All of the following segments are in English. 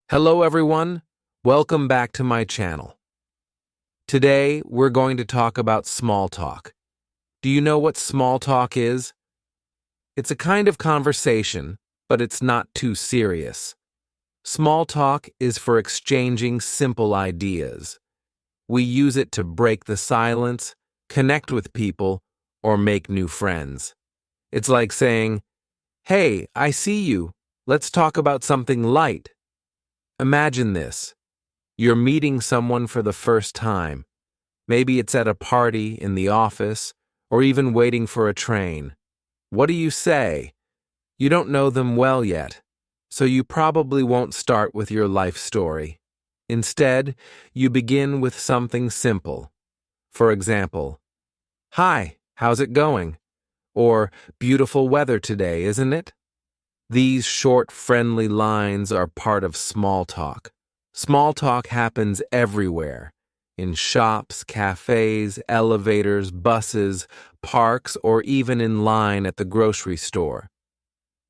Hello everyone, welcome back to my channel. Today we're going to talk about small talk. Do you know what small talk is? It's a kind of conversation, but it's not too serious. Small talk is for exchanging simple ideas. We use it to break the silence, connect with people, or make new friends. It's like saying, "Hey, I see you. Let's talk about something light." Imagine this. You're meeting someone for the first time. Maybe it's at a party, in the office, or even waiting for a train. What do you say? You don't know them well yet, so you probably won't start with your life story. Instead, you begin with something simple. For example, "Hi, how's it going?" Or "Beautiful weather today, isn't it?" These short, friendly lines are part of small talk. Small talk happens everywhere, in shops, cafes, elevators, buses, parks, or even in line at the grocery store.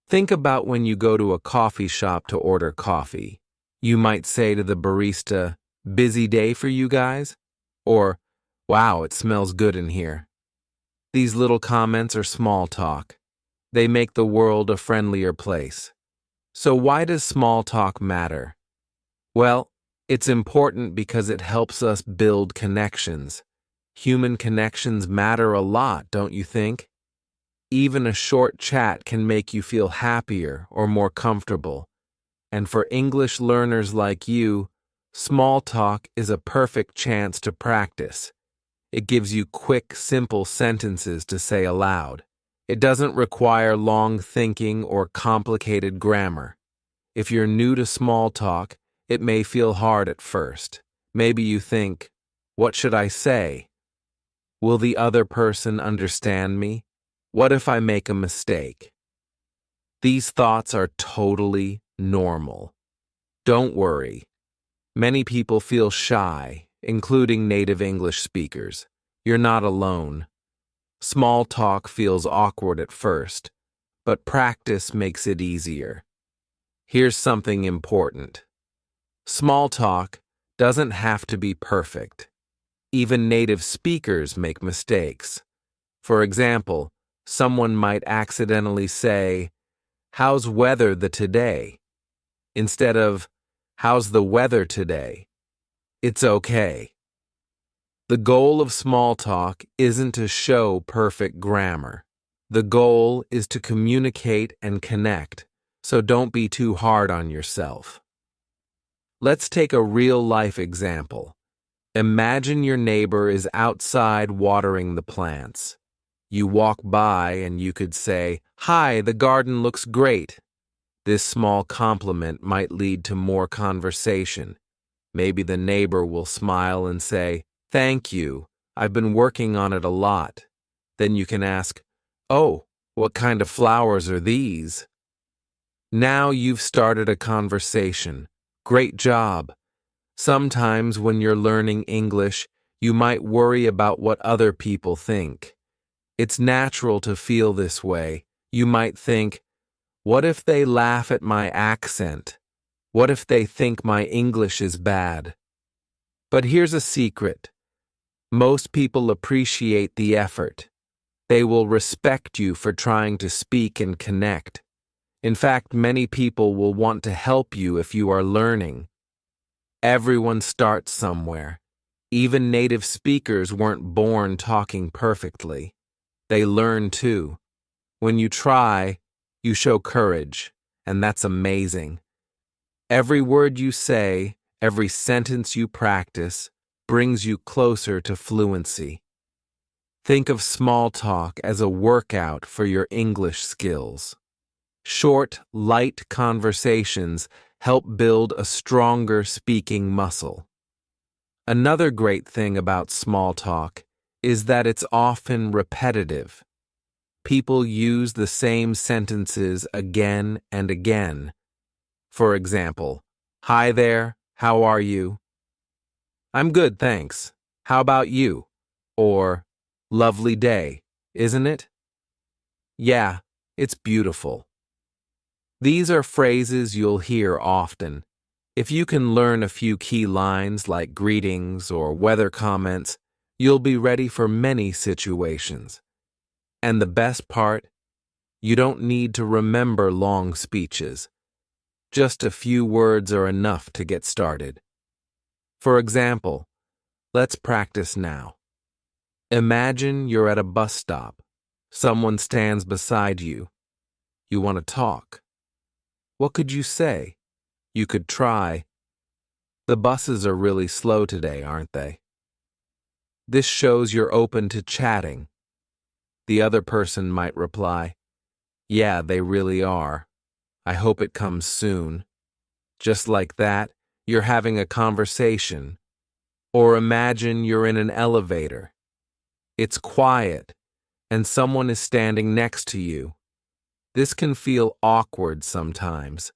Think about when you go to a coffee shop to order coffee. You might say to the barista, "Busy day for you guys?" Or, "Wow, it smells good in here." These little comments are small talk. They make the world a friendlier place. So why does small talk matter? Well, it's important because it helps us build connections. Human connections matter a lot, don't you think? Even a short chat can make you feel happier or more comfortable. And for English learners like you, small talk is a perfect chance to practice. It gives you quick, simple sentences to say aloud. It doesn't require long thinking or complicated grammar. If you're new to small talk, it may feel hard at first. Maybe you think, "What should I say? Will the other person understand me? What if I make a mistake?" These thoughts are totally normal. Don't worry. Many people feel shy, including native English speakers. You're not alone. Small talk feels awkward at first, but practice makes it easier. Here's something important. Small talk doesn't have to be perfect. Even native speakers make mistakes. For example, someone might accidentally say, "How's weather the today?" instead of, "How's the weather today?" It's okay. The goal of small talk isn't to show perfect grammar. The goal is to communicate and connect, so don't be too hard on yourself. Let's take a real-life example. Imagine your neighbor is outside watering the plants. You walk by and you could say, "Hi, the garden looks great." This small compliment might lead to more conversation. Maybe the neighbor will smile and say, "Thank you. I've been working on it a lot." Then you can ask, "Oh, what kind of flowers are these?" Now you've started a conversation. Great job. Sometimes when you're learning English, you might worry about what other people think. It's natural to feel this way. You might think, "What if they laugh at my accent? What if they think my English is bad?" But here's a secret. Most people appreciate the effort. They will respect you for trying to speak and connect. In fact, many people will want to help you if you are learning. Everyone starts somewhere. Even native speakers weren't born talking perfectly. They learn too. When you try, you show courage, and that's amazing. Every word you say, every sentence you practice, brings you closer to fluency. Think of small talk as a workout for your English skills. Short, light conversations help build a stronger speaking muscle. Another great thing about small talk is that it's often repetitive. People use the same sentences again and again. For example, "Hi there, how are you?" "I'm good, thanks. How about you?" Or, "Lovely day, isn't it?" "Yeah, it's beautiful." These are phrases you'll hear often. If you can learn a few key lines like greetings or weather comments, you'll be ready for many situations. And the best part, you don't need to remember long speeches. Just a few words are enough to get started. For example, let's practice now. Imagine you're at a bus stop. Someone stands beside you. You want to talk. What could you say? You could try, "The buses are really slow today, aren't they?" This shows you're open to chatting. The other person might reply, "Yeah, they really are. I hope it comes soon." Just like that, you're having a conversation. Or imagine you're in an elevator. It's quiet, and someone is standing next to you. This can feel awkward sometimes.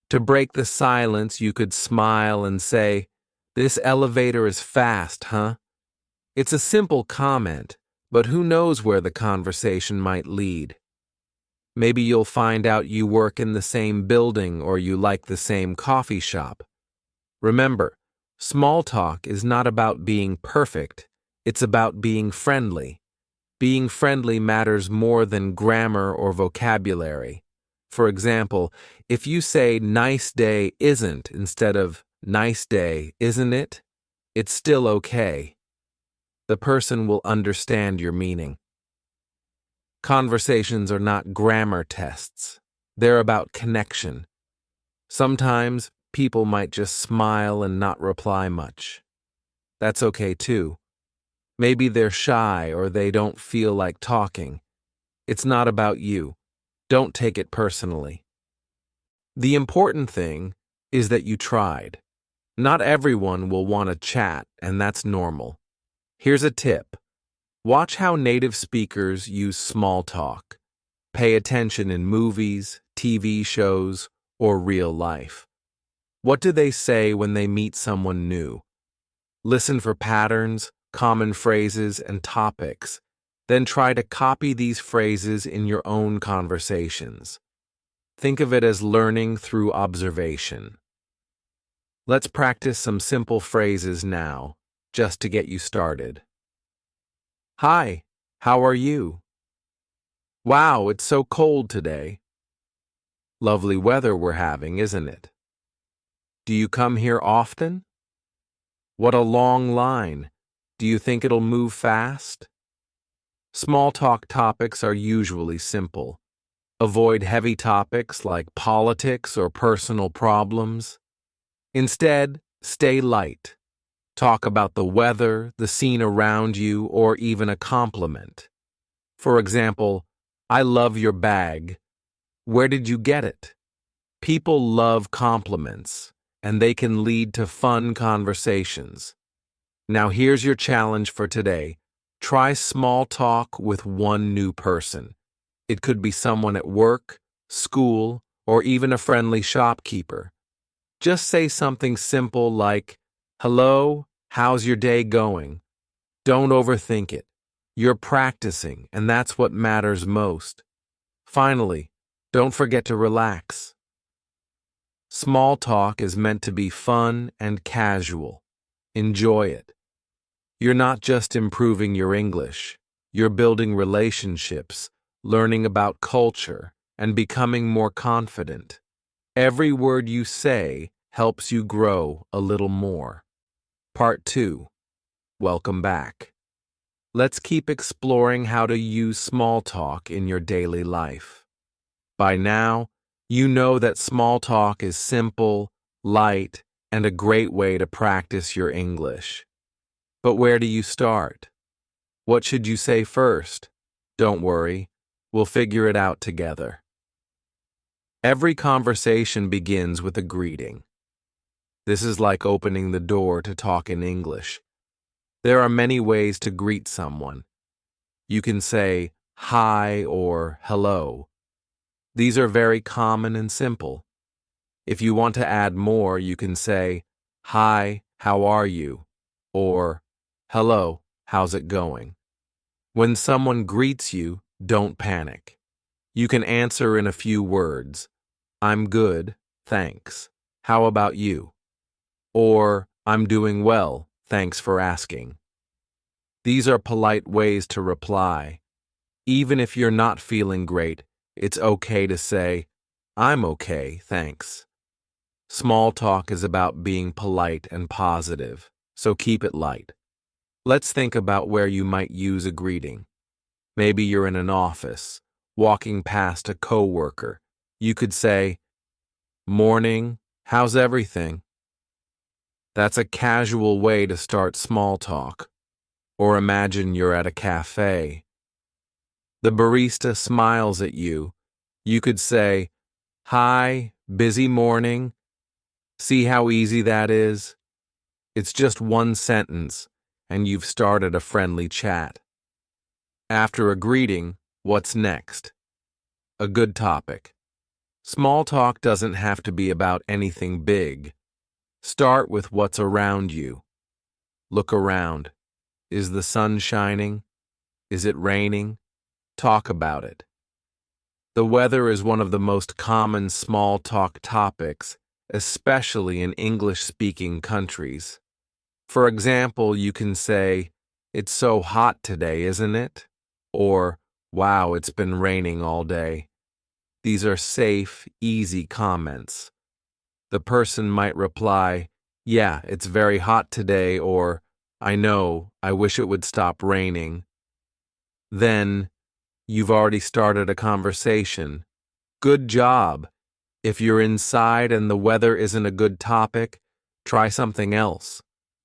To break the silence, you could smile and say, "This elevator is fast, huh?" It's a simple comment, but who knows where the conversation might lead. Maybe you'll find out you work in the same building or you like the same coffee shop. Remember, small talk is not about being perfect, it's about being friendly. Being friendly matters more than grammar or vocabulary. For example, if you say "nice day isn't" instead of "nice day, isn't it?" it's still okay. The person will understand your meaning. Conversations are not grammar tests. They're about connection. Sometimes people might just smile and not reply much. That's okay too. Maybe they're shy or they don't feel like talking. It's not about you. Don't take it personally. The important thing is that you tried. Not everyone will want to chat, and that's normal. Here's a tip. Watch how native speakers use small talk. Pay attention in movies, TV shows, or real life. What do they say when they meet someone new? Listen for patterns, common phrases, and topics. Then try to copy these phrases in your own conversations. Think of it as learning through observation. Let's practice some simple phrases now, just to get you started. Hi, how are you? Wow, it's so cold today. Lovely weather we're having, isn't it? Do you come here often? What a long line. Do you think it'll move fast? Small talk topics are usually simple. Avoid heavy topics like politics or personal problems. Instead, stay light. Talk about the weather, the scene around you, or even a compliment. For example, "I love your bag. Where did you get it?" People love compliments, and they can lead to fun conversations. Now here's your challenge for today. Try small talk with one new person. It could be someone at work, school, or even a friendly shopkeeper. Just say something simple like, "Hello, how's your day going?" Don't overthink it. You're practicing, and that's what matters most. Finally, don't forget to relax. Small talk is meant to be fun and casual. Enjoy it. You're not just improving your English. You're building relationships, learning about culture, and becoming more confident. Every word you say helps you grow a little more. Part 2. Welcome back. Let's keep exploring how to use small talk in your daily life. By now, you know that small talk is simple, light, and a great way to practice your English. But where do you start? What should you say first? Don't worry, we'll figure it out together. Every conversation begins with a greeting. This is like opening the door to talk in English. There are many ways to greet someone. You can say hi or hello. These are very common and simple. If you want to add more, you can say, "Hi, how are you?" or "Hello, how's it going?" When someone greets you, don't panic. You can answer in a few words. "I'm good, thanks. how about you? Or, I'm doing well, thanks for asking. These are polite ways to reply. Even if you're not feeling great, it's okay to say, I'm okay, thanks. Small talk is about being polite and positive, so keep it light. Let's think about where you might use a greeting. Maybe you're in an office, walking past a coworker. You could say, "Morning, how's everything?" That's a casual way to start small talk. Or imagine you're at a cafe. The barista smiles at you. You could say, "Hi, busy morning." See how easy that is? It's just one sentence, and you've started a friendly chat. After a greeting, what's next? A good topic. Small talk doesn't have to be about anything big. Start with what's around you. Look around. Is the sun shining? Is it raining? Talk about it. The weather is one of the most common small talk topics, especially in English-speaking countries. For example, you can say, "It's so hot today, isn't it?" Or, "Wow, it's been raining all day." These are safe, easy comments. The person might reply, "Yeah, it's very hot today," or, "I know, I wish it would stop raining." Then, you've already started a conversation. Good job. If you're inside and the weather isn't a good topic, try something else.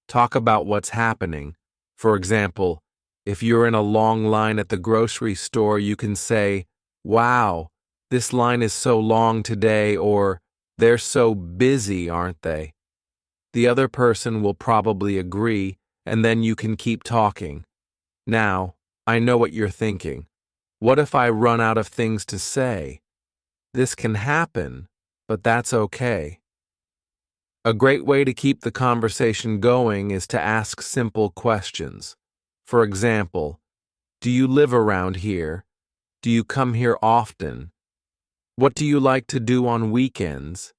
Talk about what's happening. For example, if you're in a long line at the grocery store, you can say, "Wow, this line is so long today," or, "They're so busy, aren't they?" The other person will probably agree, and then you can keep talking. Now, I know what you're thinking. What if I run out of things to say? This can happen, but that's okay. A great way to keep the conversation going is to ask simple questions. For example, do you live around here? Do you come here often? What do you like to do on weekends?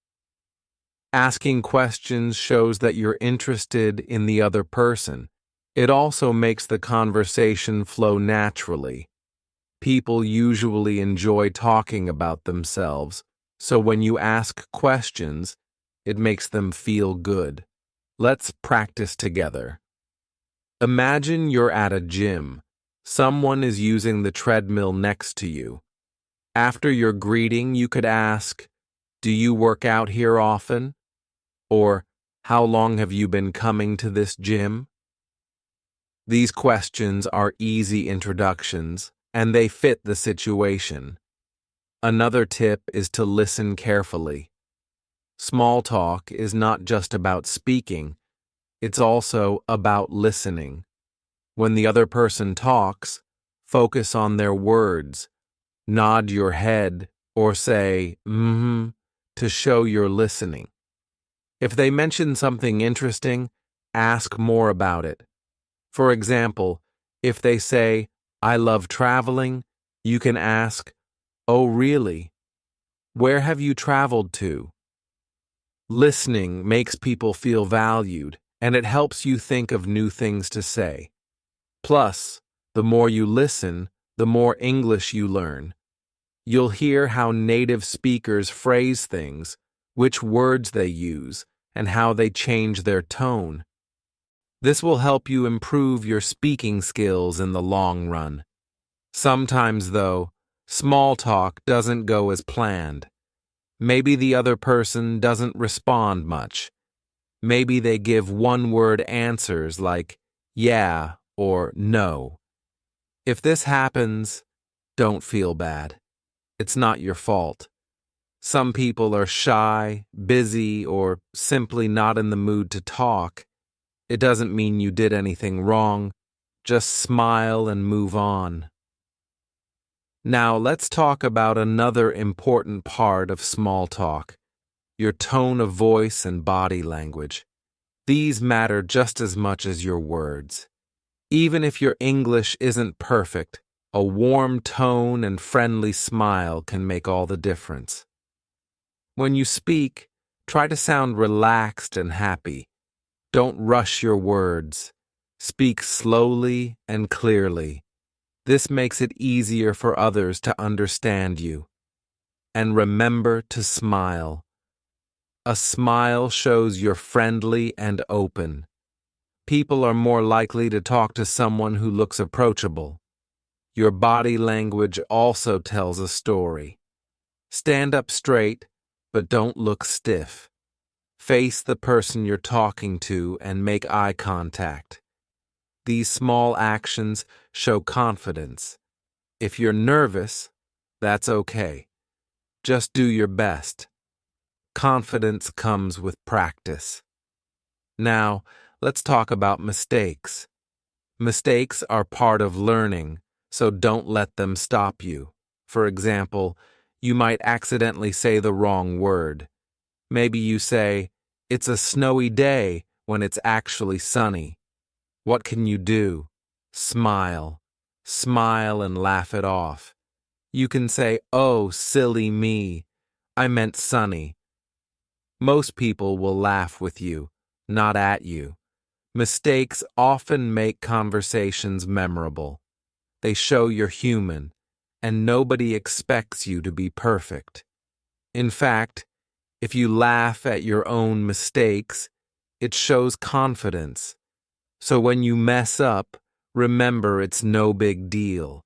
Asking questions shows that you're interested in the other person. It also makes the conversation flow naturally. People usually enjoy talking about themselves, so when you ask questions, it makes them feel good. Let's practice together. Imagine you're at a gym. Someone is using the treadmill next to you. After your greeting, you could ask, "Do you work out here often?" Or, "How long have you been coming to this gym?" These questions are easy introductions, and they fit the situation. Another tip is to listen carefully. Small talk is not just about speaking, it's also about listening. When the other person talks, focus on their words. Nod your head or say, "Mm-hmm," to show you're listening. If they mention something interesting, ask more about it. For example, if they say, "I love traveling," you can ask, "Oh, really? Where have you traveled to?" Listening makes people feel valued, and it helps you think of new things to say. Plus, the more you listen, the more English you learn. You'll hear how native speakers phrase things, which words they use, and how they change their tone. This will help you improve your speaking skills in the long run. Sometimes, though, small talk doesn't go as planned. Maybe the other person doesn't respond much. Maybe they give one-word answers like "yeah" or "no." If this happens, don't feel bad. It's not your fault. Some people are shy, busy, or simply not in the mood to talk. It doesn't mean you did anything wrong. Just smile and move on. Now let's talk about another important part of small talk, your tone of voice and body language. These matter just as much as your words. Even if your English isn't perfect, a warm tone and friendly smile can make all the difference. When you speak, Try to sound relaxed and happy. Don't rush your words. Speak slowly and clearly. This makes it easier for others to understand you. And remember to smile. A smile shows you're friendly and open. People are more likely to talk to someone who looks approachable. Your body language also tells a story. Stand up straight, but don't look stiff. Face the person you're talking to and make eye contact. These small actions show confidence. If you're nervous, that's okay. Just do your best. Confidence comes with practice. Now, let's talk about mistakes. Mistakes are part of learning, so don't let them stop you. For example, you might accidentally say the wrong word. Maybe you say, "It's a snowy day," when it's actually sunny. What can you do? Smile. Smile and laugh it off. You can say, "Oh, silly me. I meant sunny." Most people will laugh with you, not at you. Mistakes often make conversations memorable. They show you're human, and nobody expects you to be perfect. In fact, if you laugh at your own mistakes, it shows confidence. So when you mess up, remember it's no big deal.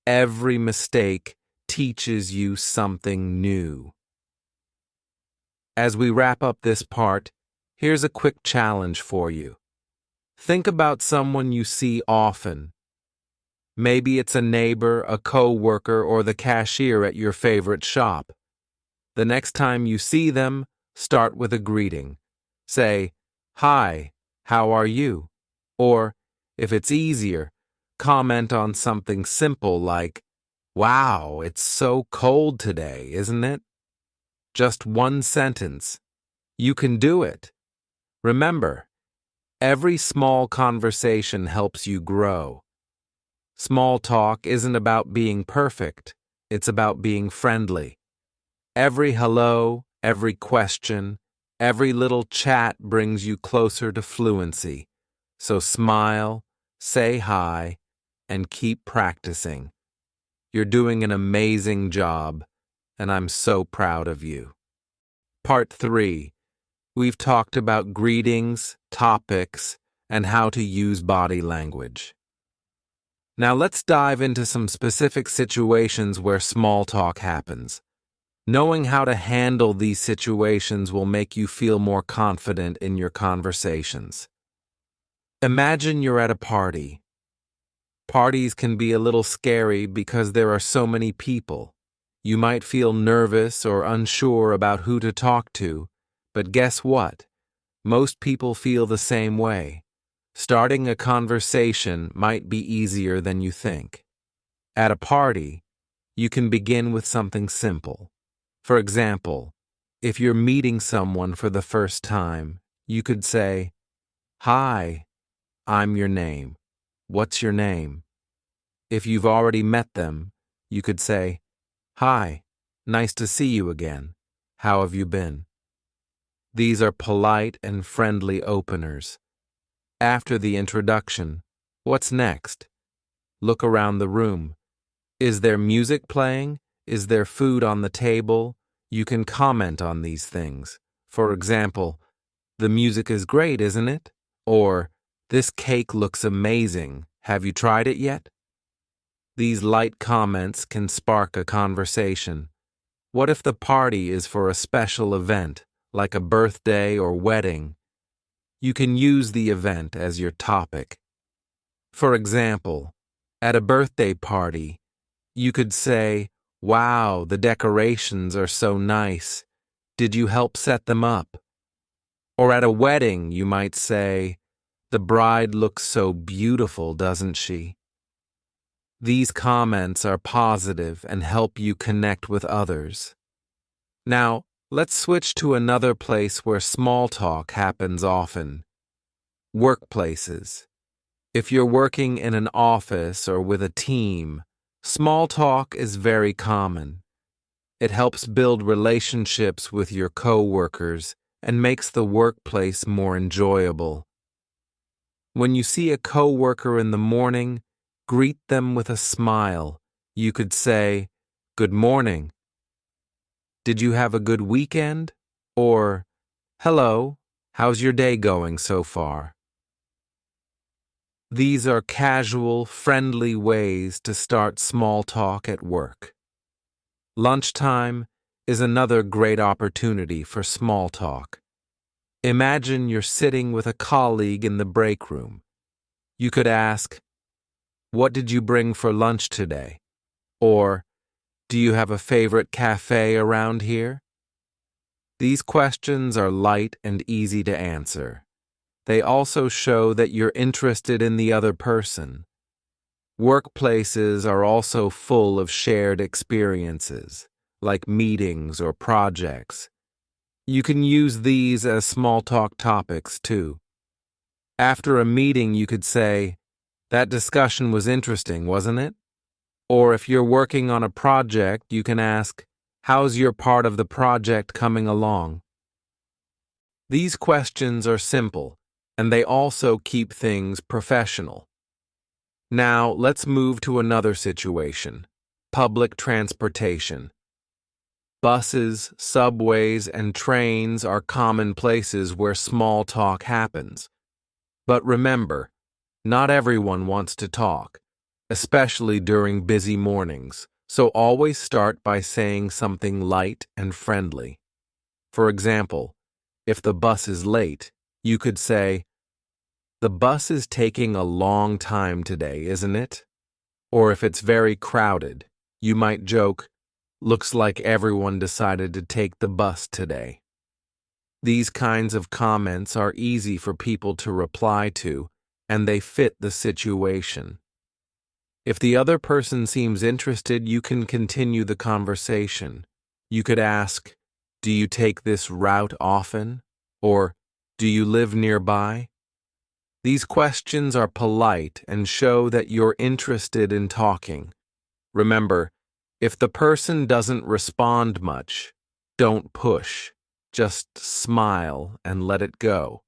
Every mistake teaches you something new. As we wrap up this part, here's a quick challenge for you. Think about someone you see often. Maybe it's a neighbor, a co-worker, or the cashier at your favorite shop. The next time you see them, start with a greeting. Say, "Hi, how are you?" Or, if it's easier, comment on something simple like, "Wow, it's so cold today, isn't it?" Just one sentence. You can do it. Remember, every small conversation helps you grow. Small talk isn't about being perfect, it's about being friendly. Every hello, every question, every little chat brings you closer to fluency. So smile, say hi, and keep practicing. You're doing an amazing job, and I'm so proud of you. Part 3. We've talked about greetings, topics, and how to use body language. Now let's dive into some specific situations where small talk happens. Knowing how to handle these situations will make you feel more confident in your conversations. Imagine you're at a party. Parties can be a little scary because there are so many people. You might feel nervous or unsure about who to talk to, but guess what? Most people feel the same way. Starting a conversation might be easier than you think. At a party, you can begin with something simple. For example, if you're meeting someone for the first time, you could say, "Hi, I'm your name. What's your name?" If you've already met them, you could say, "Hi, nice to see you again. How have you been?" These are polite and friendly openers. After the introduction, what's next? Look around the room. Is there music playing? Is there food on the table? You can comment on these things. For example, "The music is great, isn't it?" Or, "This cake looks amazing. Have you tried it yet?" These light comments can spark a conversation. What if the party is for a special event, like a birthday or wedding? You can use the event as your topic. For example, at a birthday party, you could say, "Wow, the decorations are so nice. Did you help set them up?" Or at a wedding, you might say, "The bride looks so beautiful, doesn't she?" These comments are positive and help you connect with others. Now, let's switch to another place where small talk happens often. Workplaces. If you're working in an office or with a team, small talk is very common. It helps build relationships with your coworkers and makes the workplace more enjoyable. When you see a coworker in the morning, greet them with a smile. You could say, "Good morning. Did you have a good weekend?" Or, "Hello, how's your day going so far?" These are casual, friendly ways to start small talk at work. Lunchtime is another great opportunity for small talk. Imagine you're sitting with a colleague in the break room. You could ask, "What did you bring for lunch today?" Or, "Do you have a favorite cafe around here?" These questions are light and easy to answer. They also show that you're interested in the other person. Workplaces are also full of shared experiences, like meetings or projects. You can use these as small talk topics too. After a meeting, you could say, "That discussion was interesting, wasn't it?" Or if you're working on a project, you can ask, "How's your part of the project coming along?" These questions are simple, and they also keep things professional. Now, let's move to another situation: public transportation. Buses, subways, and trains are common places where small talk happens. But remember, not everyone wants to talk, especially during busy mornings, so always start by saying something light and friendly. For example, if the bus is late, you could say, "The bus is taking a long time today, isn't it?" Or if it's very crowded, you might joke, "Looks like everyone decided to take the bus today." These kinds of comments are easy for people to reply to, and they fit the situation. If the other person seems interested, you can continue the conversation. You could ask, "Do you take this route often?" Or, "Do you live nearby?" These questions are polite and show that you're interested in talking. Remember, if the person doesn't respond much, don't push. Just smile and let it go.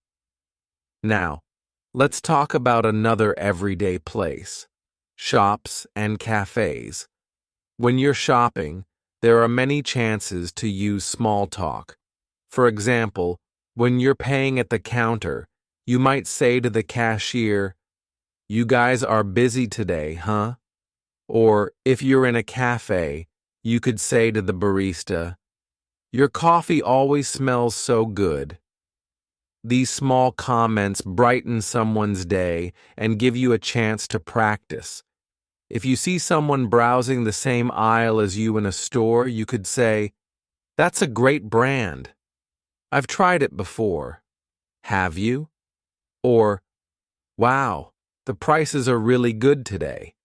Now, let's talk about another everyday place: shops and cafes. When you're shopping, there are many chances to use small talk. For example, when you're paying at the counter, you might say to the cashier, "You guys are busy today, huh?" Or if you're in a cafe, you could say to the barista, "Your coffee always smells so good." These small comments brighten someone's day and give you a chance to practice. If you see someone browsing the same aisle as you in a store, you could say, "That's a great brand. I've tried it before." "Have you?" Or, "Wow, the prices are really good today."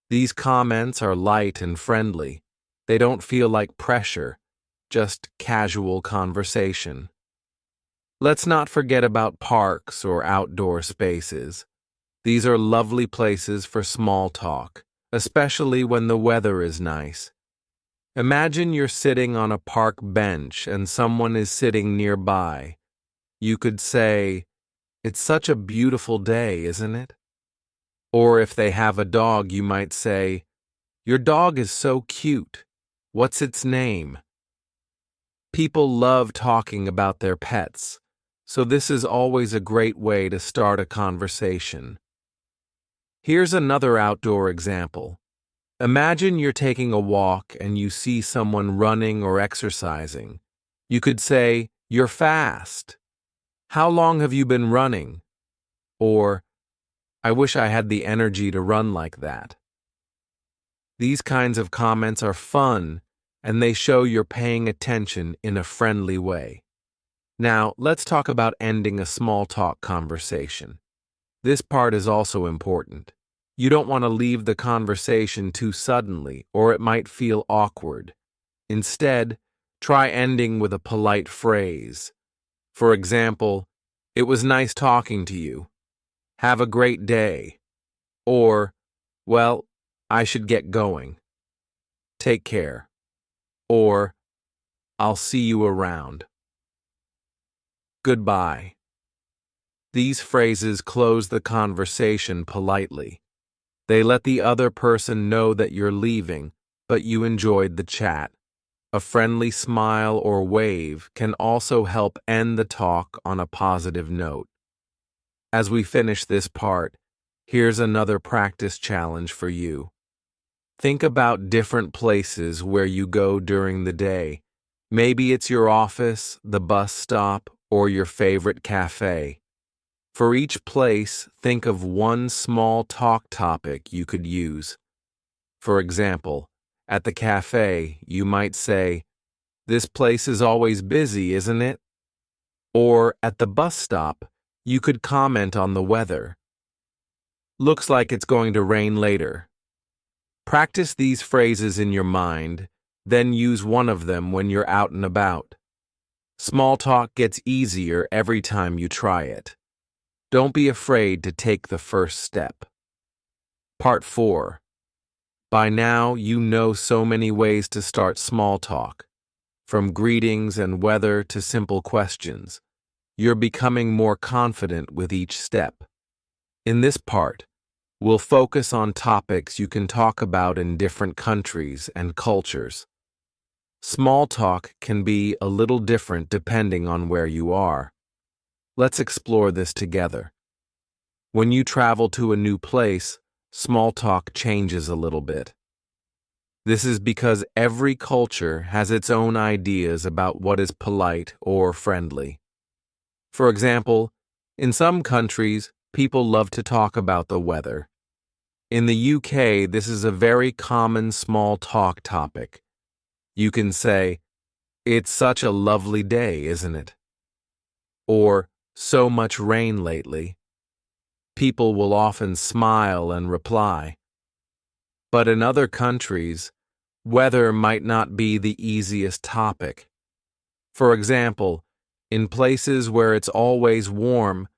These comments are light and friendly. They don't feel like pressure, just casual conversation. Let's not forget about parks or outdoor spaces. These are lovely places for small talk, especially when the weather is nice. Imagine you're sitting on a park bench and someone is sitting nearby. You could say, "It's such a beautiful day, isn't it?" Or if they have a dog, you might say, "Your dog is so cute. What's its name?" People love talking about their pets, so this is always a great way to start a conversation. Here's another outdoor example. Imagine you're taking a walk and you see someone running or exercising. You could say, "You're fast. How long have you been running?" Or, "I wish I had the energy to run like that." These kinds of comments are fun, and they show you're paying attention in a friendly way. Now, let's talk about ending a small talk conversation. This part is also important. You don't want to leave the conversation too suddenly, or it might feel awkward. Instead, try ending with a polite phrase. For example, "It was nice talking to you. Have a great day." Or, "Well, I should get going. Take care." or I'll see you around. Goodbye. These phrases close the conversation politely. They let the other person know that you're leaving, but you enjoyed the chat. A friendly smile or wave can also help end the talk on a positive note. As we finish this part, here's another practice challenge for you. Think about different places where you go during the day. Maybe it's your office, the bus stop, or your favorite cafe. For each place, think of one small talk topic you could use. For example, at the cafe, you might say, "This place is always busy, isn't it?" Or at the bus stop, you could comment on the weather. "Looks like it's going to rain later." Practice these phrases in your mind, then use one of them when you're out and about. Small talk gets easier every time you try it. Don't be afraid to take the first step. Part 4. By now, you know so many ways to start small talk. From greetings and weather to simple questions. You're becoming more confident with each step. In this part, we'll focus on topics you can talk about in different countries and cultures. Small talk can be a little different depending on where you are. Let's explore this together. When you travel to a new place, small talk changes a little bit. This is because every culture has its own ideas about what is polite or friendly. For example, in some countries, people love to talk about the weather. In the UK, this is a very common small talk topic. You can say, "It's such a lovely day, isn't it?" Or, "So much rain lately." People will often smile and reply. But in other countries, weather might not be the easiest topic. For example, in places where it's always warm,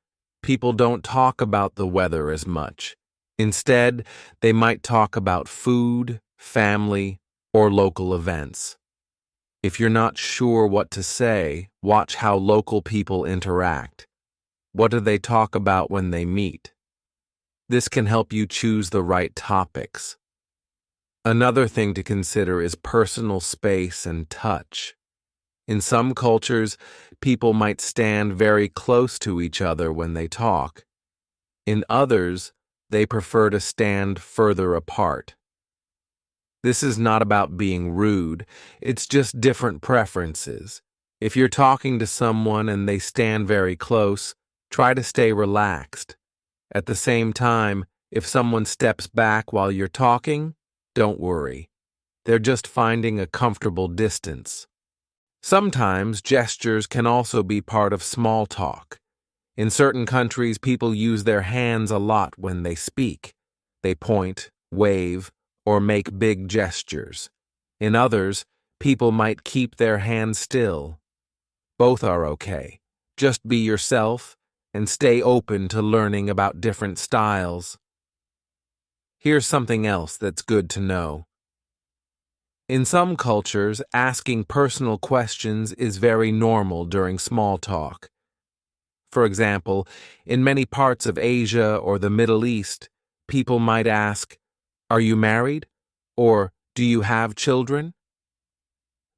people don't talk about the weather as much. Instead, they might talk about food, family, or local events. If you're not sure what to say, watch how local people interact. What do they talk about when they meet? This can help you choose the right topics. Another thing to consider is personal space and touch. In some cultures, people might stand very close to each other when they talk. In others, they prefer to stand further apart. This is not about being rude, it's just different preferences. If you're talking to someone and they stand very close, try to stay relaxed. At the same time, if someone steps back while you're talking, don't worry. They're just finding a comfortable distance. Sometimes gestures can also be part of small talk. In certain countries, people use their hands a lot when they speak. They point, wave, or make big gestures. In others, people might keep their hands still. Both are okay. Just be yourself and stay open to learning about different styles. Here's something else that's good to know. In some cultures, asking personal questions is very normal during small talk. For example, in many parts of Asia or the Middle East, people might ask, "Are you married?" or "Do you have children?"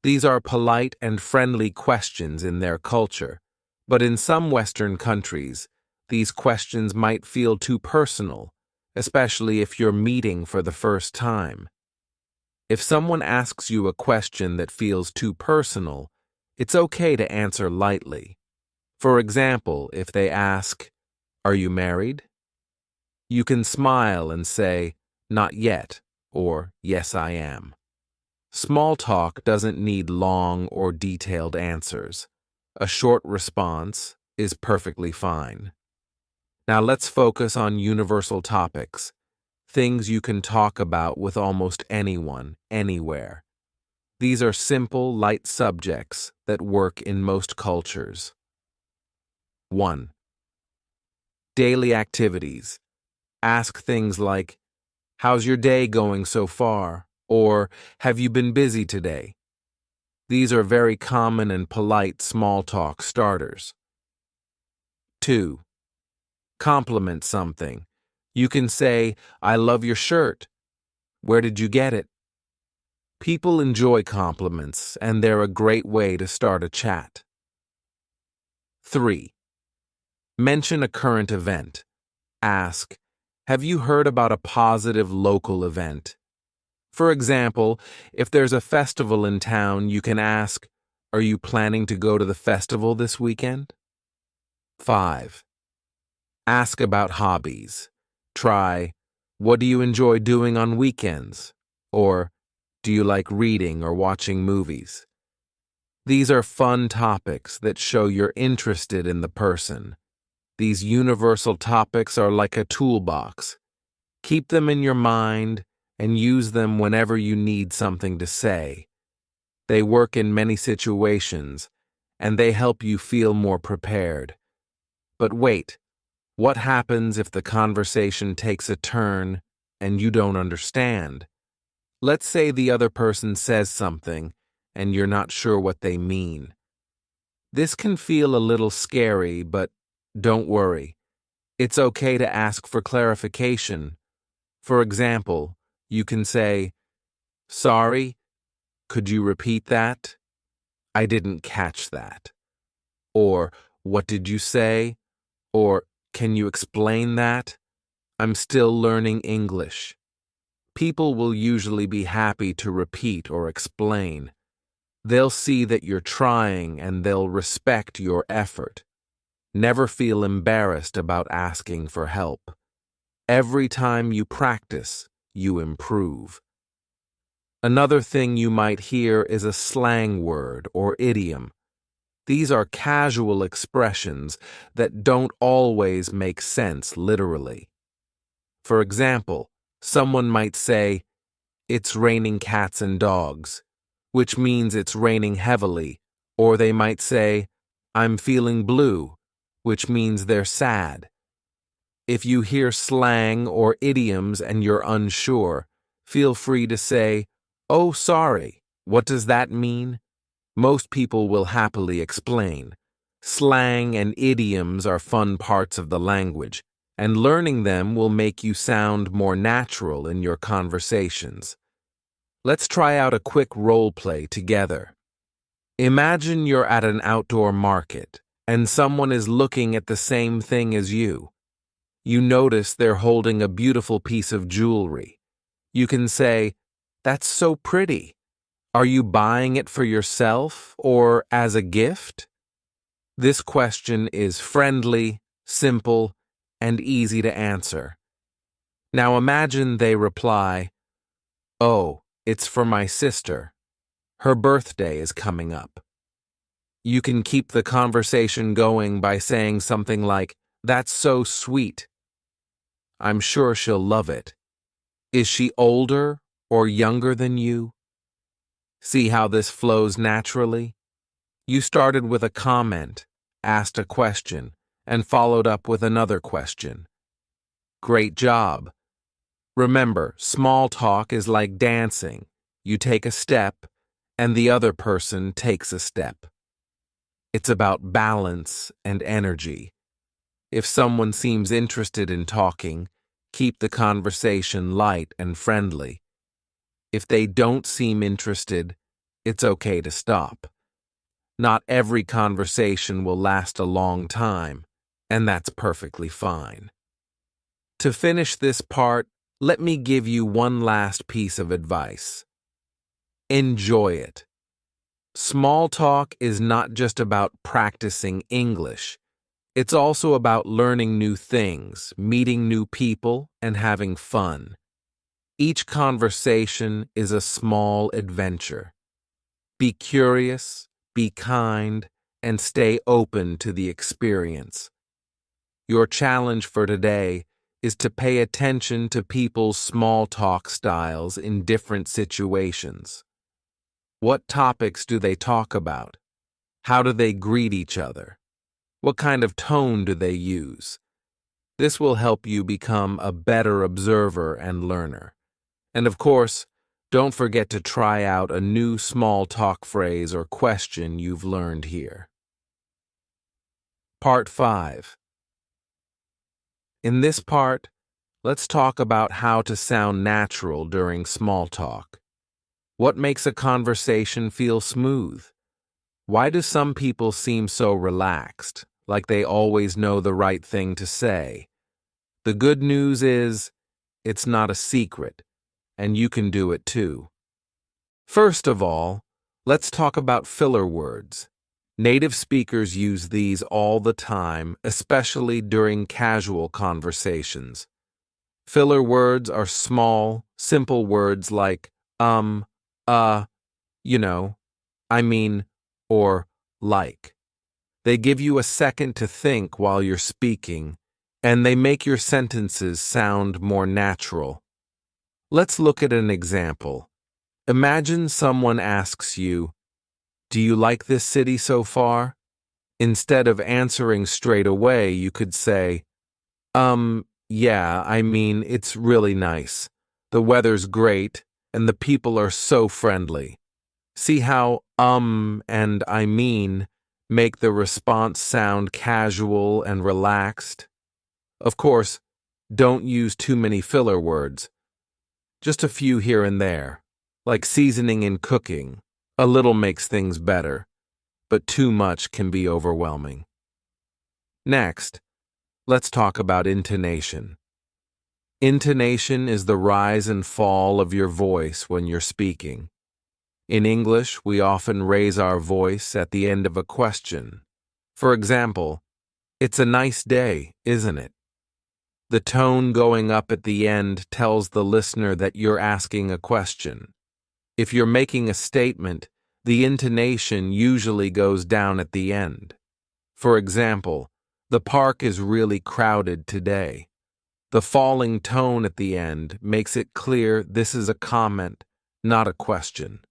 These are polite and friendly questions in their culture, but in some Western countries, these questions might feel too personal, especially if you're meeting for the first time. If someone asks you a question that feels too personal, it's okay to answer lightly. For example, if they ask, "Are you married?" you can smile and say, "Not yet," or "Yes, I am." Small talk doesn't need long or detailed answers. A short response is perfectly fine. Now let's focus on universal topics, things you can talk about with almost anyone, anywhere. These are simple, light subjects that work in most cultures. 1. Daily activities. Ask things like, "How's your day going so far?" or "Have you been busy today?" These are very common and polite small talk starters. 2. Compliment something. You can say, "I love your shirt. Where did you get it?" People enjoy compliments, and they're a great way to start a chat. 3. Mention a current event. Ask, "Have you heard about a positive local event?" For example, if there's a festival in town, you can ask, "Are you planning to go to the festival this weekend?" 5. Ask about hobbies. Try, "What do you enjoy doing on weekends?" Or, "Do you like reading or watching movies?" These are fun topics that show you're interested in the person. These universal topics are like a toolbox. Keep them in your mind and use them whenever you need something to say. They work in many situations, and they help you feel more prepared. But wait, what happens if the conversation takes a turn and you don't understand? Let's say the other person says something and you're not sure what they mean. This can feel a little scary, but don't worry. It's okay to ask for clarification. For example, you can say, "Sorry, could you repeat that? I didn't catch that." Or, "What did you say?" Or, "Can you explain that? I'm still learning English." People will usually be happy to repeat or explain. They'll see that you're trying and they'll respect your effort. Never feel embarrassed about asking for help. Every time you practice, you improve. Another thing you might hear is a slang word or idiom. These are casual expressions that don't always make sense literally. For example, someone might say, "It's raining cats and dogs," which means it's raining heavily, or they might say, "I'm feeling blue," which means they're sad. If you hear slang or idioms and you're unsure, feel free to say, "Oh, sorry, what does that mean?" Most people will happily explain. Slang and idioms are fun parts of the language, and learning them will make you sound more natural in your conversations. Let's try out a quick role play together. Imagine you're at an outdoor market, and someone is looking at the same thing as you. You notice they're holding a beautiful piece of jewelry. You can say, "That's so pretty. Are you buying it for yourself or as a gift?" This question is friendly, simple, and easy to answer. Now imagine they reply, "Oh, it's for my sister. Her birthday is coming up." You can keep the conversation going by saying something like, "That's so sweet. I'm sure she'll love it. Is she older or younger than you?" See how this flows naturally? You started with a comment, asked a question, and followed up with another question. Great job. Remember, small talk is like dancing. You take a step, and the other person takes a step. It's about balance and energy. If someone seems interested in talking, keep the conversation light and friendly. If they don't seem interested, it's okay to stop. Not every conversation will last a long time, and that's perfectly fine. To finish this part, let me give you one last piece of advice. Enjoy it. Small talk is not just about practicing English. It's also about learning new things, meeting new people, and having fun. Each conversation is a small adventure. Be curious, be kind, and stay open to the experience. Your challenge for today is to pay attention to people's small talk styles in different situations. What topics do they talk about? How do they greet each other? What kind of tone do they use? This will help you become a better observer and learner. And of course, Don't forget to try out a new small talk phrase or question you've learned here. Part 5. In this part, let's talk about how to sound natural during small talk. What makes a conversation feel smooth? Why do some people seem so relaxed, like they always know the right thing to say? The good news is, it's not a secret, and you can do it too. First of all, let's talk about filler words. Native speakers use these all the time, especially during casual conversations. Filler words are small, simple words like uh, you know, I mean, or like. They give you a second to think while you're speaking, and they make your sentences sound more natural. Let's look at an example. Imagine someone asks you, "Do you like this city so far?" Instead of answering straight away, you could say, yeah, I mean, it's really nice. The weather's great, and the people are so friendly. See how and I mean make the response sound casual and relaxed? Of course, don't use too many filler words. Just a few here and there, like seasoning in cooking. A little makes things better, but too much can be overwhelming. Next, let's talk about intonation. Intonation is the rise and fall of your voice when you're speaking. In English, we often raise our voice at the end of a question. For example, "It's a nice day, isn't it?" The tone going up at the end tells the listener that you're asking a question. If you're making a statement, the intonation usually goes down at the end. For example, "The park is really crowded today." The falling tone at the end makes it clear this is a comment, not a question.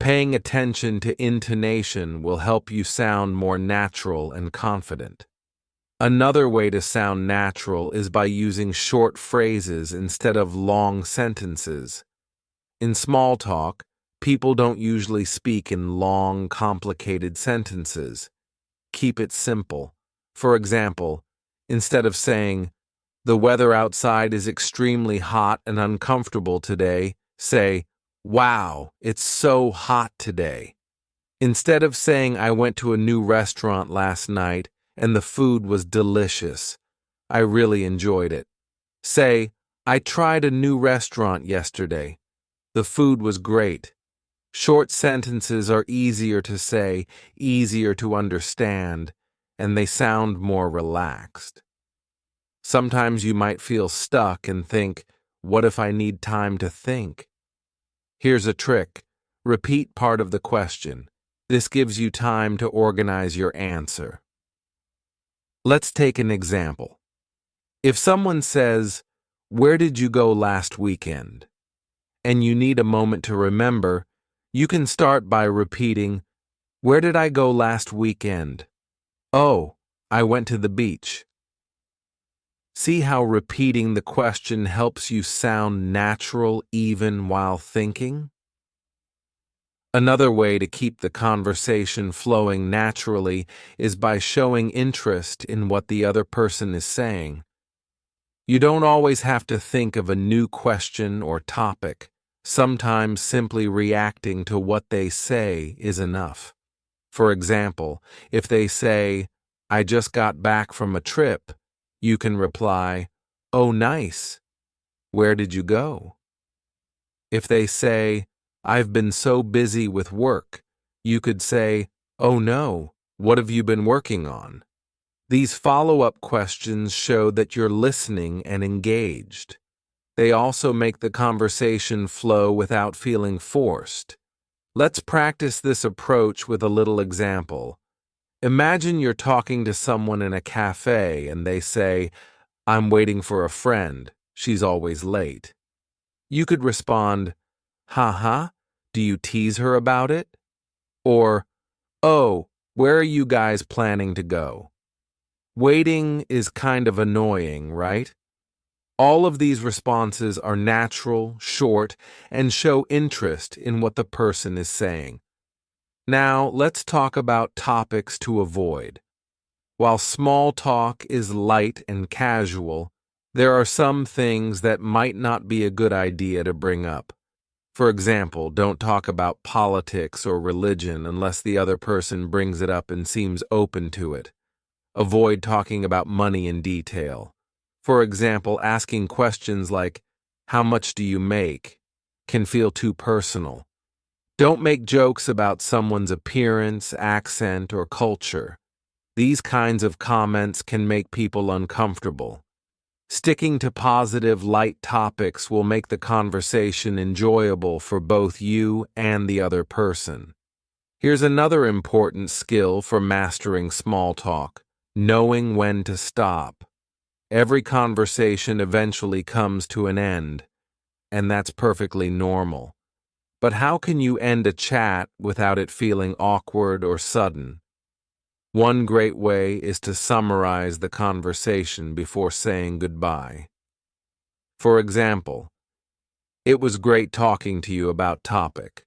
Paying attention to intonation will help you sound more natural and confident. Another way to sound natural is by using short phrases instead of long sentences. In small talk, people don't usually speak in long, complicated sentences. Keep it simple. For example, instead of saying, "The weather outside is extremely hot and uncomfortable today," say, "Wow, it's so hot today." Instead of saying, "I went to a new restaurant last night and the food was delicious. I really enjoyed it." Say, "I tried a new restaurant yesterday. The food was great." Short sentences are easier to say, easier to understand, and they sound more relaxed. Sometimes you might feel stuck and think, "What if I need time to think?" Here's a trick. Repeat part of the question. This gives you time to organize your answer. Let's take an example. If someone says, "Where did you go last weekend?" and you need a moment to remember, you can start by repeating, "Where did I go last weekend?" "Oh, I went to the beach." See how repeating the question helps you sound natural even while thinking? Another way to keep the conversation flowing naturally is by showing interest in what the other person is saying. You don't always have to think of a new question or topic. Sometimes simply reacting to what they say is enough. For example, if they say, "I just got back from a trip," you can reply, "Oh, nice. Where did you go?" If they say, "I've been so busy with work," you could say, "Oh no, what have you been working on?" These follow-up questions show that you're listening and engaged. They also make the conversation flow without feeling forced. Let's practice this approach with a little example. Imagine you're talking to someone in a cafe and they say, "I'm waiting for a friend. She's always late." You could respond, "Haha, do you tease her about it?" Or, "Oh, where are you guys planning to go?" Waiting is kind of annoying, right? All of these responses are natural, short, and show interest in what the person is saying. Now, let's talk about topics to avoid. While small talk is light and casual, there are some things that might not be a good idea to bring up. For example, don't talk about politics or religion unless the other person brings it up and seems open to it. Avoid talking about money in detail. For example, asking questions like, "How much do you make?" can feel too personal. Don't make jokes about someone's appearance, accent, or culture. These kinds of comments can make people uncomfortable. Sticking to positive, light topics will make the conversation enjoyable for both you and the other person. Here's another important skill for mastering small talk: knowing when to stop. Every conversation eventually comes to an end, and that's perfectly normal. But how can you end a chat without it feeling awkward or sudden? One great way is to summarize the conversation before saying goodbye. For example, "It was great talking to you about topic.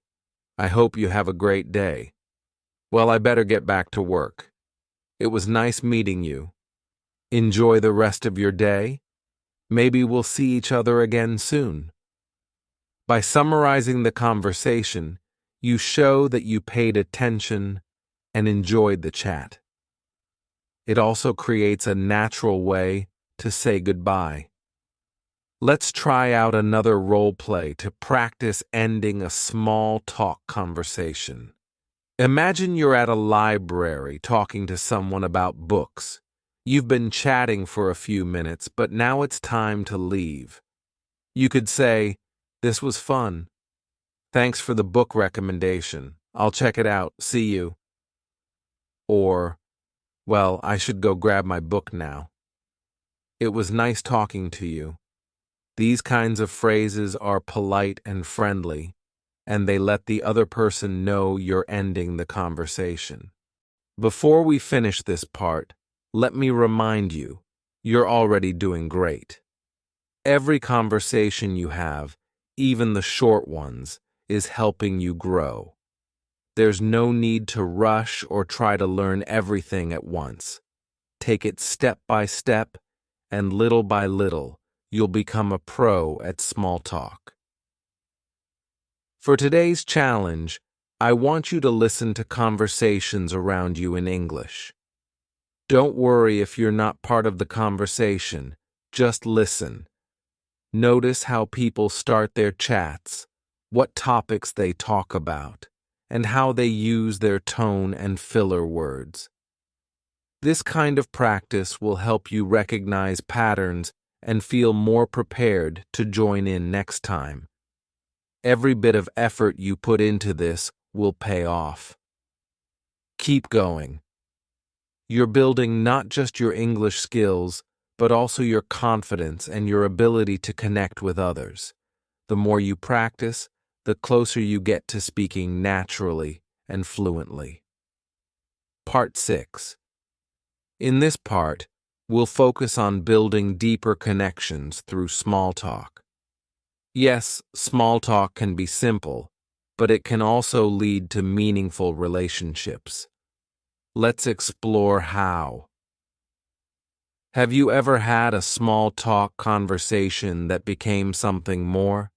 I hope you have a great day. Well, I better get back to work. It was nice meeting you. Enjoy the rest of your day. Maybe we'll see each other again soon." By summarizing the conversation, you show that you paid attention and enjoyed the chat. It also creates a natural way to say goodbye. Let's try out another role play to practice ending a small talk conversation. Imagine you're at a library talking to someone about books. You've been chatting for a few minutes, but now it's time to leave. You could say, "This was fun. Thanks for the book recommendation. I'll check it out. See you." Or, "Well, I should go grab my book now. It was nice talking to you." These kinds of phrases are polite and friendly, and they let the other person know you're ending the conversation. Before we finish this part, let me remind you, you're already doing great. Every conversation you have, even the short ones, is helping you grow. There's no need to rush or try to learn everything at once. Take it step by step, and little by little, you'll become a pro at small talk. For today's challenge, I want you to listen to conversations around you in English. Don't worry if you're not part of the conversation, just listen. Notice how people start their chats, what topics they talk about, and how they use their tone and filler words. This kind of practice will help you recognize patterns and feel more prepared to join in next time. Every bit of effort you put into this will pay off. Keep going. You're building not just your English skills, but also your confidence and your ability to connect with others. The more you practice, the closer you get to speaking naturally and fluently. Part 6. In this part, we'll focus on building deeper connections through small talk. Yes, small talk can be simple, but it can also lead to meaningful relationships. Let's explore how. Have you ever had a small talk conversation that became something more?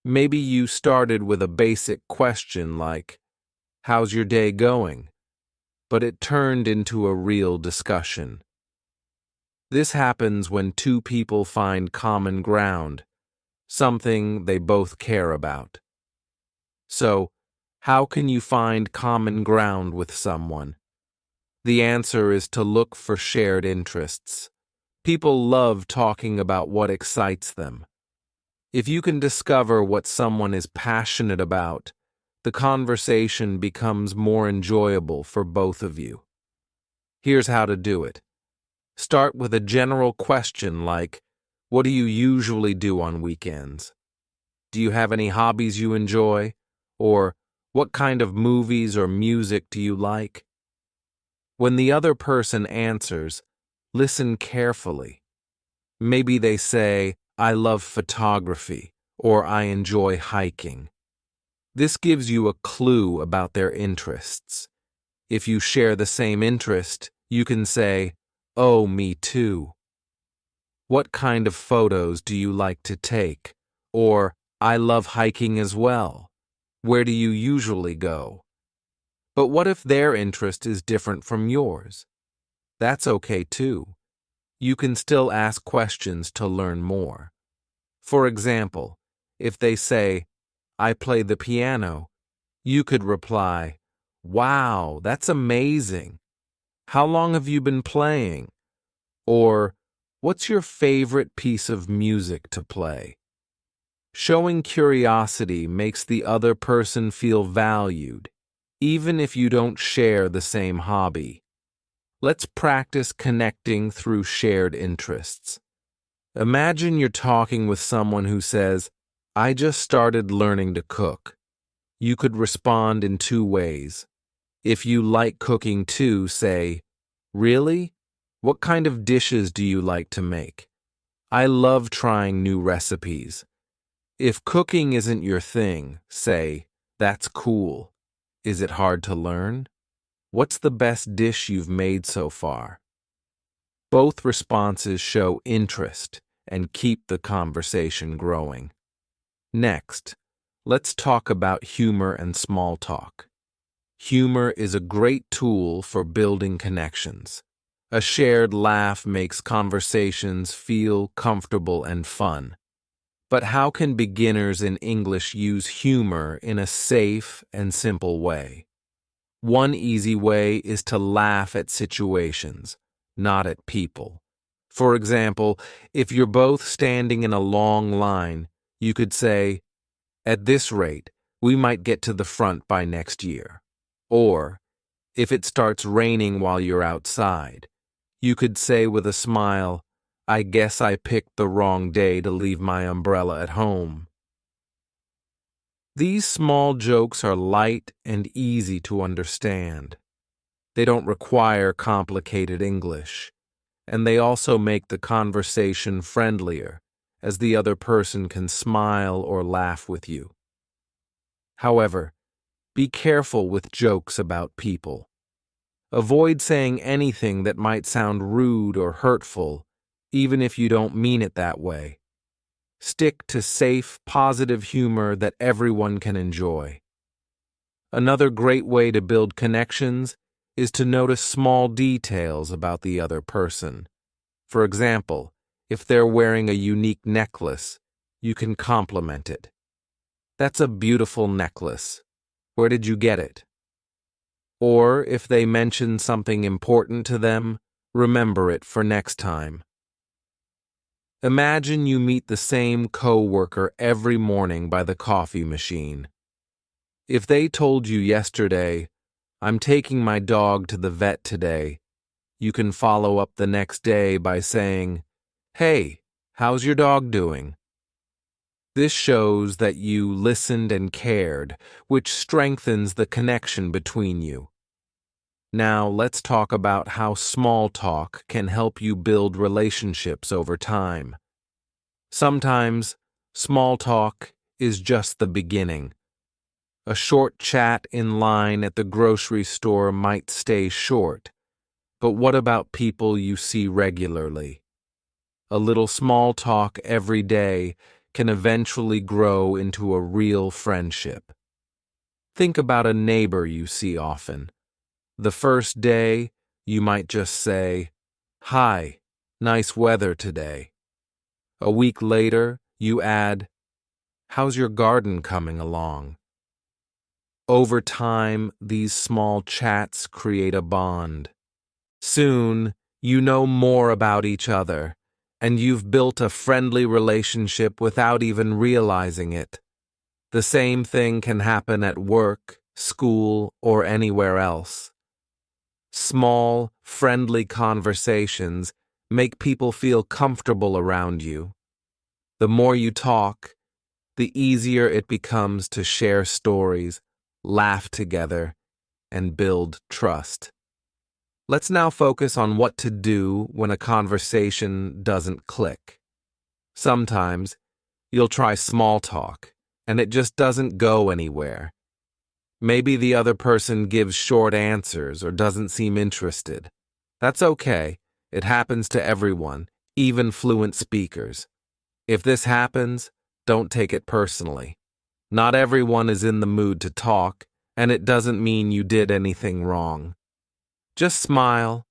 Maybe you started with a basic question like, "How's your day going?" But it turned into a real discussion. This happens when two people find common ground, something they both care about. So, how can you find common ground with someone? The answer is to look for shared interests. People love talking about what excites them. If you can discover what someone is passionate about, the conversation becomes more enjoyable for both of you. Here's how to do it. Start with a general question like, "What do you usually do on weekends?" "Do you have any hobbies you enjoy?" Or, "What kind of movies or music do you like?" When the other person answers, listen carefully. Maybe they say, I love photography, or I enjoy hiking. This gives you a clue about their interests. If you share the same interest, you can say, oh, me too. What kind of photos do you like to take? Or, I love hiking as well. Where do you usually go? But what if their interest is different from yours? That's okay too. You can still ask questions to learn more. For example, if they say, I play the piano, you could reply, wow, that's amazing. How long have you been playing? Or, what's your favorite piece of music to play? Showing curiosity makes the other person feel valued, even if you don't share the same hobby. Let's practice connecting through shared interests. Imagine you're talking with someone who says, I just started learning to cook. You could respond in two ways. If you like cooking too, say, really? What kind of dishes do you like to make? I love trying new recipes. If cooking isn't your thing, say, that's cool. Is it hard to learn? What's the best dish you've made so far? Both responses show interest and keep the conversation growing. Next, let's talk about humor and small talk. Humor is a great tool for building connections. A shared laugh makes conversations feel comfortable and fun. But how can beginners in English use humor in a safe and simple way? One easy way is to laugh at situations, not at people. For example, if you're both standing in a long line, you could say, at this rate, we might get to the front by next year. Or, if it starts raining while you're outside, you could say with a smile, I guess I picked the wrong day to leave my umbrella at home. These small jokes are light and easy to understand. They don't require complicated English, and they also make the conversation friendlier, as the other person can smile or laugh with you. However, be careful with jokes about people. Avoid saying anything that might sound rude or hurtful, even if you don't mean it that way. Stick to safe, positive humor that everyone can enjoy. Another great way to build connections is to notice small details about the other person. For example, if they're wearing a unique necklace, you can compliment it. That's a beautiful necklace. Where did you get it? Or if they mention something important to them, remember it for next time. Imagine you meet the same coworker every morning by the coffee machine. If they told you yesterday, I'm taking my dog to the vet today, you can follow up the next day by saying, hey, how's your dog doing? This shows that you listened and cared, which strengthens the connection between you. Now let's talk about how small talk can help you build relationships over time. Sometimes, small talk is just the beginning. A short chat in line at the grocery store might stay short, but what about people you see regularly? A little small talk every day can eventually grow into a real friendship. Think about a neighbor you see often. The first day, you might just say, hi, nice weather today. A week later, you add, how's your garden coming along? Over time, these small chats create a bond. Soon, you know more about each other, and you've built a friendly relationship without even realizing it. The same thing can happen at work, school, or anywhere else. Small, friendly conversations make people feel comfortable around you. The more you talk, the easier it becomes to share stories, laugh together, and build trust. Let's now focus on what to do when a conversation doesn't click. Sometimes, you'll try small talk, and it just doesn't go anywhere. Maybe the other person gives short answers or doesn't seem interested. That's okay. It happens to everyone, even fluent speakers. If this happens, don't take it personally. Not everyone is in the mood to talk, and it doesn't mean you did anything wrong. Just smile,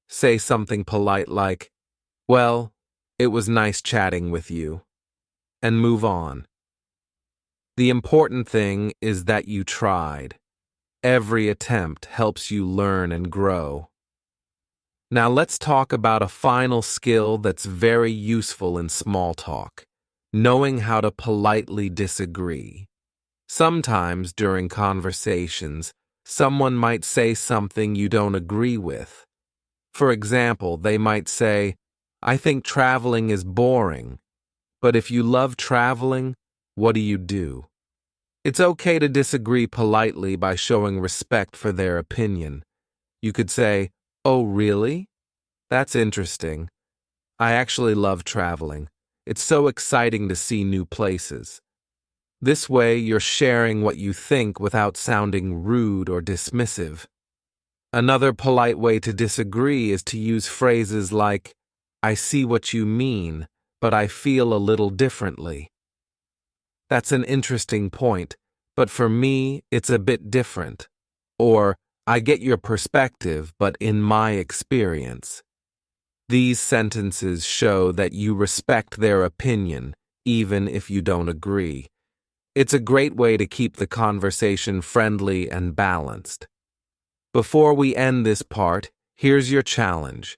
say something polite like, "Well, it was nice chatting with you," and move on. The important thing is that you tried. Every attempt helps you learn and grow. Now let's talk about a final skill that's very useful in small talk, knowing how to politely disagree. Sometimes during conversations, someone might say something you don't agree with. For example, they might say, "I think traveling is boring, but if you love traveling, what do?" It's okay to disagree politely by showing respect for their opinion. You could say, "Oh, really? That's interesting. I actually love traveling. It's so exciting to see new places." This way, you're sharing what you think without sounding rude or dismissive. Another polite way to disagree is to use phrases like, "I see what you mean, but I feel a little differently." That's an interesting point, but for me, it's a bit different. Or, "I get your perspective, but in my experience." These sentences show that you respect their opinion, even if you don't agree. It's a great way to keep the conversation friendly and balanced. Before we end this part, here's your challenge.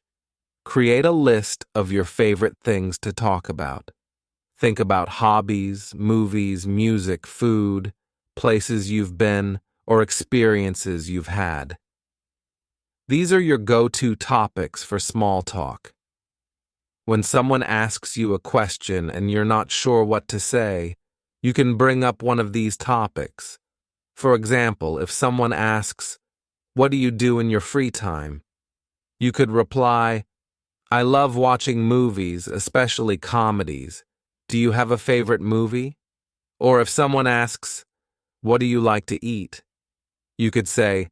Create a list of your favorite things to talk about. Think about hobbies, movies, music, food, places you've been, or experiences you've had. These are your go-to topics for small talk. When someone asks you a question and you're not sure what to say, you can bring up one of these topics. For example, if someone asks, "What do you do in your free time?" you could reply, "I love watching movies, especially comedies. Do you have a favorite movie?" Or if someone asks, "What do you like to eat?" you could say,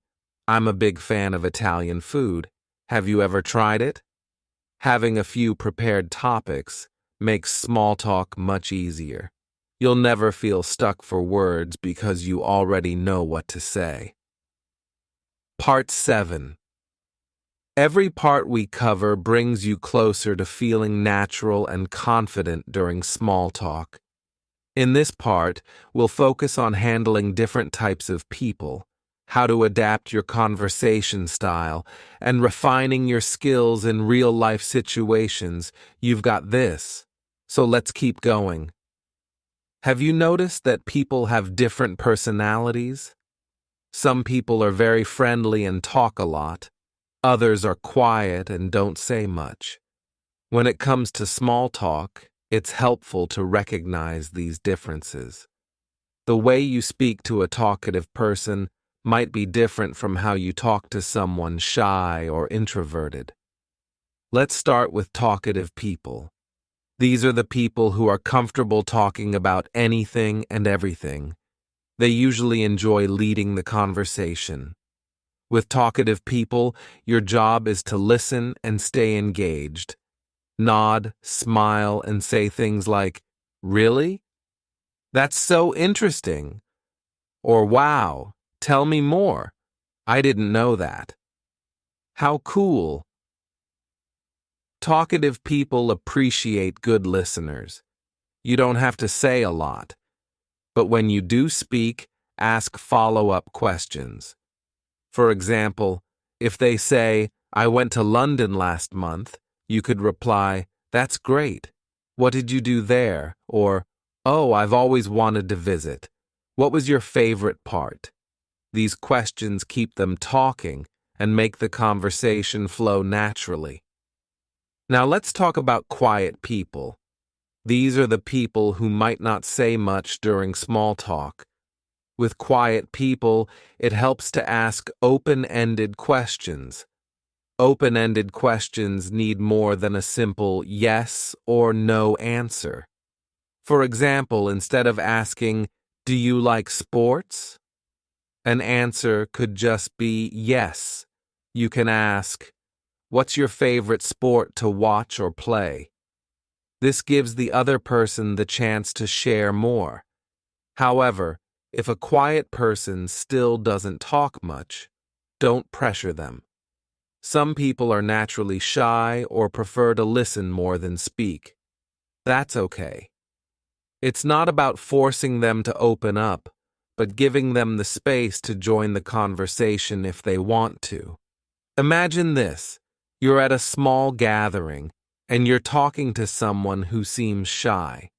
"I'm a big fan of Italian food. Have you ever tried it?" Having a few prepared topics makes small talk much easier. You'll never feel stuck for words because you already know what to say. Part 7. Every part we cover brings you closer to feeling natural and confident during small talk. In this part, we'll focus on handling different types of people, how to adapt your conversation style, and refining your skills in real-life situations. You've got this, so let's keep going. Have you noticed that people have different personalities? Some people are very friendly and talk a lot. Others are quiet and don't say much. When it comes to small talk, it's helpful to recognize these differences. The way you speak to a talkative person might be different from how you talk to someone shy or introverted. Let's start with talkative people. These are the people who are comfortable talking about anything and everything. They usually enjoy leading the conversation. With talkative people, your job is to listen and stay engaged. Nod, smile, and say things like, "Really? That's so interesting." Or, "Wow, tell me more. I didn't know that." "How cool." Talkative people appreciate good listeners. You don't have to say a lot, but when you do speak, ask follow-up questions. For example, if they say, "I went to London last month," you could reply, "That's great. What did you do there?" Or, "Oh, I've always wanted to visit. What was your favorite part?" These questions keep them talking and make the conversation flow naturally. Now let's talk about quiet people. These are the people who might not say much during small talk. With quiet people, it helps to ask open-ended questions. Open-ended questions need more than a simple yes or no answer. For example, instead of asking, "Do you like sports?" an answer could just be yes. You can ask, "What's your favorite sport to watch or play?" This gives the other person the chance to share more. However, if a quiet person still doesn't talk much, don't pressure them. Some people are naturally shy or prefer to listen more than speak. That's okay. It's not about forcing them to open up, but giving them the space to join the conversation if they want to. Imagine this. You're at a small gathering, and you're talking to someone who seems shy.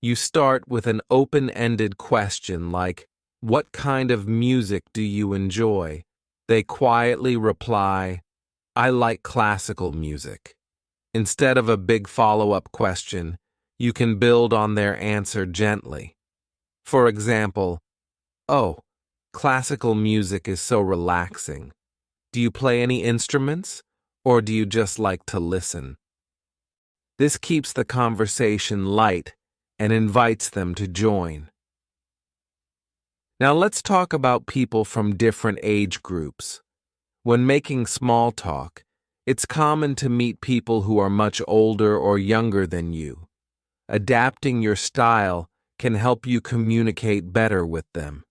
You start with an open-ended question like, "What kind of music do you enjoy?" They quietly reply, "I like classical music." Instead of a big follow-up question, you can build on their answer gently. For example, "Oh, classical music is so relaxing. Do you play any instruments, or do you just like to listen?" This keeps the conversation light and invites them to join. Now let's talk about people from different age groups. When making small talk, it's common to meet people who are much older or younger than you. Adapting your style can help you communicate better with them.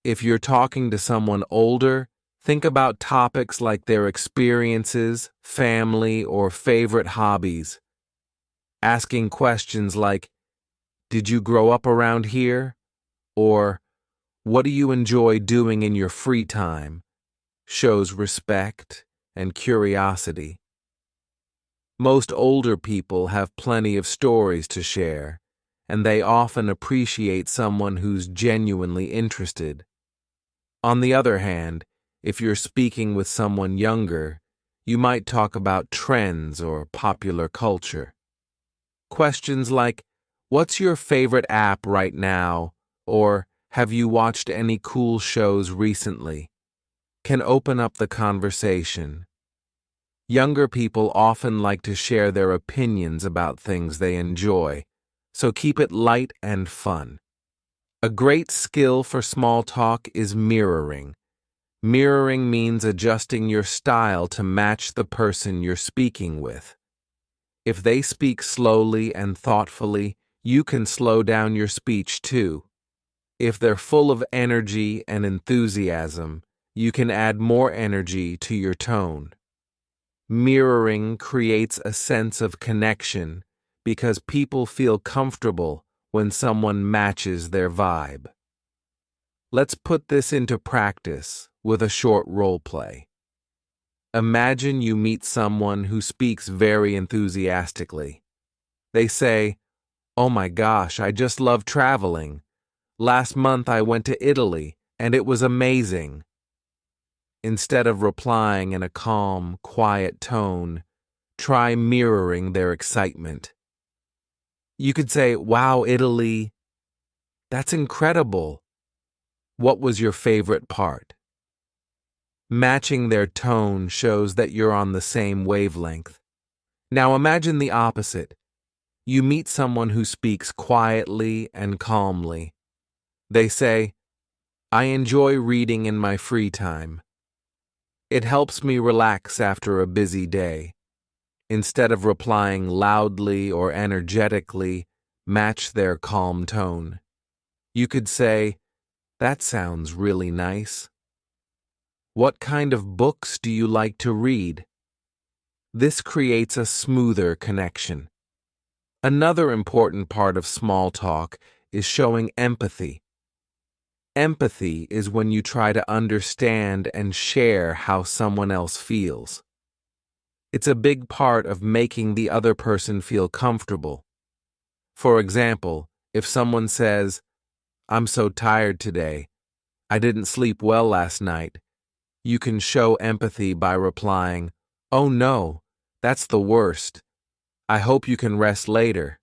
If you're talking to someone older, think about topics like their experiences, family, or favorite hobbies. Asking questions like, "Did you grow up around here?" or "What do you enjoy doing in your free time?" shows respect and curiosity. Most older people have plenty of stories to share, and they often appreciate someone who's genuinely interested. On the other hand, if you're speaking with someone younger, you might talk about trends or popular culture. Questions like, "What's your favorite app right now?" or "Have you watched any cool shows recently?" can open up the conversation. Younger people often like to share their opinions about things they enjoy, so keep it light and fun. A great skill for small talk is mirroring. Mirroring means adjusting your style to match the person you're speaking with. If they speak slowly and thoughtfully, you can slow down your speech too. If they're full of energy and enthusiasm, you can add more energy to your tone. Mirroring creates a sense of connection because people feel comfortable when someone matches their vibe. Let's put this into practice with a short role play. Imagine you meet someone who speaks very enthusiastically. They say, "Oh my gosh, I just love traveling. Last month I went to Italy, and it was amazing." Instead of replying in a calm, quiet tone, try mirroring their excitement. You could say, "Wow, Italy, that's incredible. What was your favorite part?" Matching their tone shows that you're on the same wavelength. Now imagine the opposite. You meet someone who speaks quietly and calmly. They say, "I enjoy reading in my free time. It helps me relax after a busy day." Instead of replying loudly or energetically, match their calm tone. You could say, "That sounds really nice. What kind of books do you like to read?" This creates a smoother connection. Another important part of small talk is showing empathy. Empathy is when you try to understand and share how someone else feels. It's a big part of making the other person feel comfortable. For example, if someone says, "I'm so tired today. I didn't sleep well last night," you can show empathy by replying, "Oh no, that's the worst. I hope you can rest later."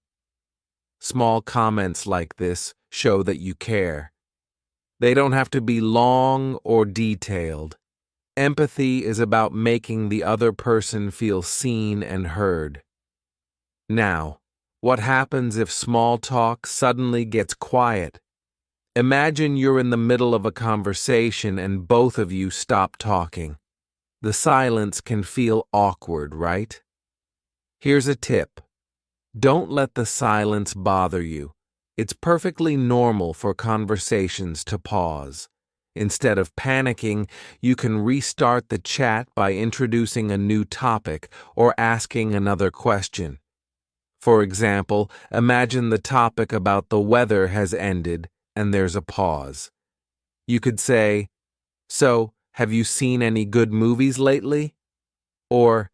Small comments like this show that you care. They don't have to be long or detailed. Empathy is about making the other person feel seen and heard. Now, what happens if small talk suddenly gets quiet? Imagine you're in the middle of a conversation and both of you stop talking. The silence can feel awkward, right? Here's a tip. Don't let the silence bother you. It's perfectly normal for conversations to pause. Instead of panicking, you can restart the chat by introducing a new topic or asking another question. For example, imagine the topic about the weather has ended and there's a pause. You could say, "So, have you seen any good movies lately?" Or,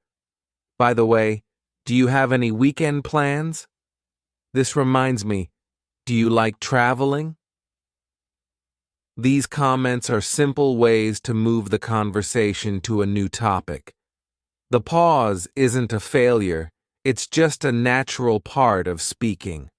"By the way, do you have any weekend plans? This reminds me, do you like traveling?" These comments are simple ways to move the conversation to a new topic. The pause isn't a failure, it's just a natural part of speaking.